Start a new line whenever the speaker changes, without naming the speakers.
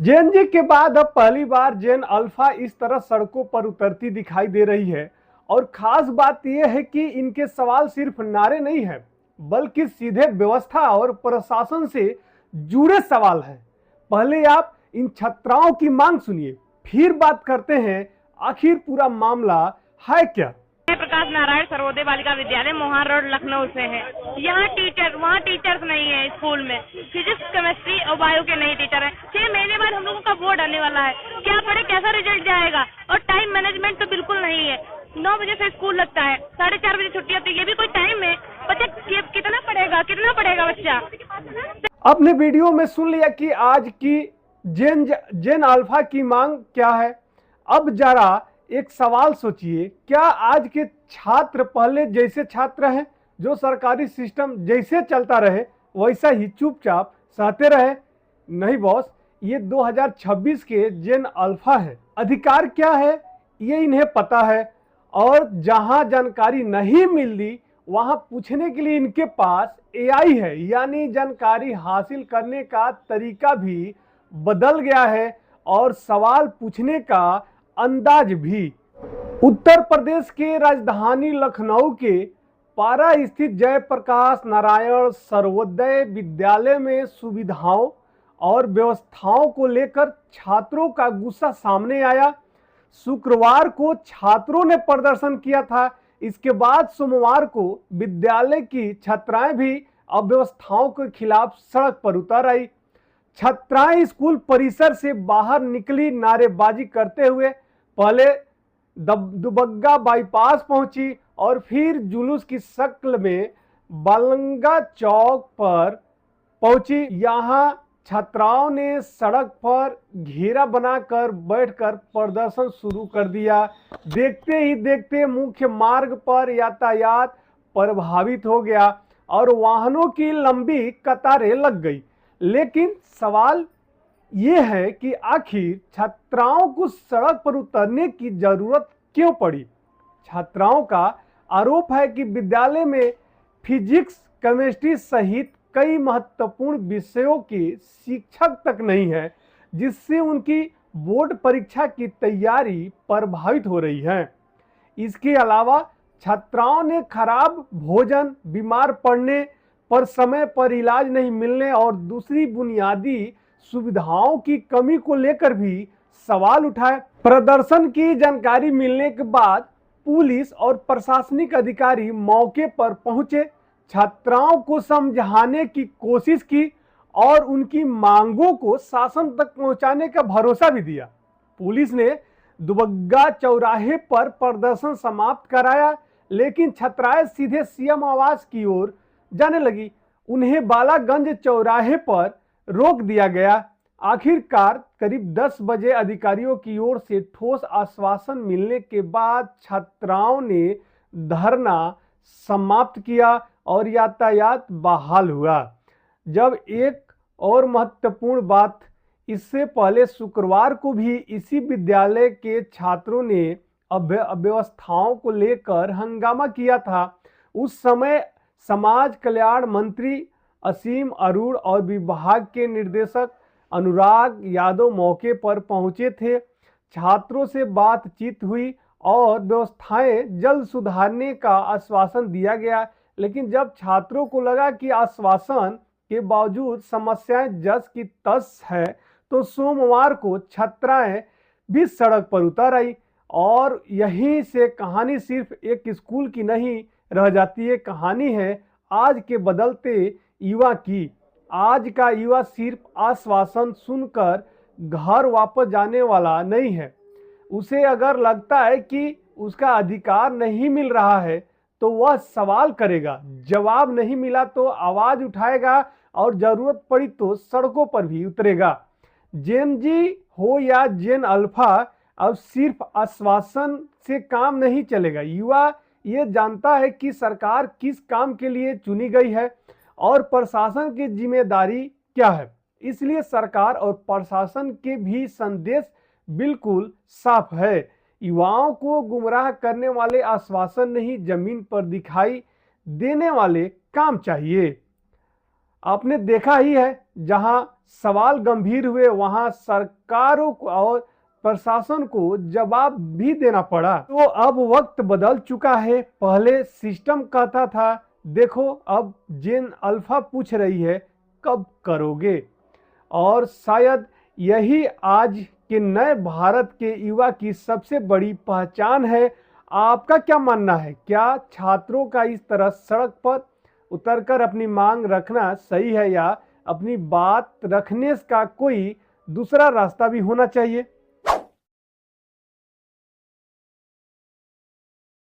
JNG के बाद अब पहली बार जेन अल्फा इस तरह सड़कों पर उतरती दिखाई दे रही है। और खास बात यह है कि इनके सवाल सिर्फ नारे नहीं है, बल्कि सीधे व्यवस्था और प्रशासन से जुड़े सवाल हैं। पहले आप इन छात्राओं की मांग सुनिए, फिर बात करते हैं आखिर पूरा मामला है क्या।
प्रकाश नारायण सर्वोदय बालिका विद्यालय मोहन रोड लखनऊ से है। यहाँ वहाँ टीचर्स नहीं है स्कूल में। फिजिक्स केमिस्ट्री और बायो के नहीं टीचर है। 6 महीने बाद हम लोगों का बोर्ड आने वाला है। क्या पढ़े, कैसा रिजल्ट जाएगा। और टाइम मैनेजमेंट तो बिल्कुल नहीं है। 9 बजे से स्कूल लगता है, 4:30 बजे छुट्टी होती है। ये भी कोई टाइम है? बच्चा कितना पढ़ेगा बच्चा।
आपने वीडियो में सुन लिया कि आज की जेन अल्फा की मांग क्या है। अब जरा एक सवाल सोचिए, क्या आज के छात्र पहले जैसे छात्र हैं जो सरकारी सिस्टम जैसे चलता रहे वैसा ही चुपचाप सहते रहे? नहीं बॉस, ये 2026 के जेन अल्फा है। अधिकार क्या है ये इन्हें पता है, और जहां जानकारी नहीं मिलती वहां पूछने के लिए इनके पास एआई है। यानी जानकारी हासिल करने का तरीका भी बदल गया है और सवाल पूछने का अंदाज भी। उत्तर प्रदेश के राजधानी लखनऊ के पारा स्थित जयप्रकाश नारायण सर्वोदय विद्यालय में सुविधाओं और व्यवस्थाओं को लेकर छात्रों का गुस्सा सामने आया। शुक्रवार को छात्रों ने प्रदर्शन किया था। इसके बाद सोमवार को विद्यालय की छात्राएं भी अव्यवस्थाओं के खिलाफ सड़क पर उतर आई। छात्राएं स्कूल परिसर से बाहर निकली, नारेबाजी करते हुए पहले दुबग्गा बाईपास पहुंची और फिर जुलूस की शक्ल में बालंगा चौक पर पहुंची। यहां छात्राओं ने सड़क पर घेरा बनाकर बैठकर प्रदर्शन शुरू कर दिया। देखते ही देखते मुख्य मार्ग पर यातायात प्रभावित हो गया और वाहनों की लंबी कतारें लग गई। लेकिन सवाल ये है कि आखिर छात्राओं को सड़क पर उतरने की जरूरत क्यों पड़ी। छात्राओं का आरोप है कि विद्यालय में फिजिक्स केमिस्ट्री सहित कई महत्वपूर्ण विषयों के शिक्षक तक नहीं है, जिससे उनकी बोर्ड परीक्षा की तैयारी प्रभावित हो रही है। इसके अलावा छात्राओं ने खराब भोजन, बीमार पड़ने पर समय पर इलाज नहीं मिलने और दूसरी बुनियादी सुविधाओं की कमी को लेकर भी सवाल उठाए। प्रदर्शन की जानकारी मिलने के बाद पुलिस और प्रशासनिक अधिकारी मौके पर पहुंचे, छात्राओं को समझाने की कोशिश की और उनकी मांगों को शासन तक पहुंचाने का भरोसा भी दिया। पुलिस ने दुबग्गा चौराहे पर प्रदर्शन समाप्त कराया, लेकिन छात्राएं सीधे सीएम आवास की ओर जाने लगी। उन्हें बालागंज चौराहे पर रोक दिया गया। आखिरकार करीब 10 बजे अधिकारियों की ओर से ठोस आश्वासन मिलने के बाद छात्राओं ने धरना समाप्त किया और यातायात बहाल हुआ। जब एक और महत्वपूर्ण बात, इससे पहले शुक्रवार को भी इसी विद्यालय के छात्रों ने अव्यवस्थाओं को लेकर हंगामा किया था। उस समय समाज कल्याण मंत्री असीम अरूण और विभाग के निदेशक अनुराग यादव मौके पर पहुंचे थे। छात्रों से बातचीत हुई और व्यवस्थाएं जल्द सुधारने का आश्वासन दिया गया। लेकिन जब छात्रों को लगा कि आश्वासन के बावजूद समस्याएं जस की तस है, तो सोमवार को छात्राएं भी सड़क पर उतर आई। और यहीं से कहानी सिर्फ एक स्कूल की नहीं रह जाती है, कहानी है आज के बदलते युवा की। आज का युवा सिर्फ आश्वासन सुनकर घर वापस जाने वाला नहीं है। उसे अगर लगता है कि उसका अधिकार नहीं मिल रहा है तो वह सवाल करेगा, जवाब नहीं मिला तो आवाज उठाएगा और जरूरत पड़ी तो सड़कों पर भी उतरेगा। जेन जी हो या जेन अल्फा, अब सिर्फ आश्वासन से काम नहीं चलेगा। युवा ये जानता है कि सरकार किस काम के लिए चुनी गई है और प्रशासन की जिम्मेदारी क्या है। इसलिए सरकार और प्रशासन के भी संदेश बिल्कुल साफ है। युवाओं को गुमराह करने वाले आश्वासन नहीं, जमीन पर दिखाई देने वाले काम चाहिए। आपने देखा ही है जहां सवाल गंभीर हुए वहां सरकारों को और प्रशासन को जवाब भी देना पड़ा। तो अब वक्त बदल चुका है। पहले सिस्टम कहता था देखो, अब जेन अल्फा पूछ रही है कब करोगे। और शायद यही आज के नए भारत के युवा की सबसे बड़ी पहचान है। आपका क्या मानना है? क्या छात्रों का इस तरह सड़क पर उतरकर अपनी मांग रखना सही है, या अपनी बात रखने का कोई दूसरा रास्ता भी होना चाहिए?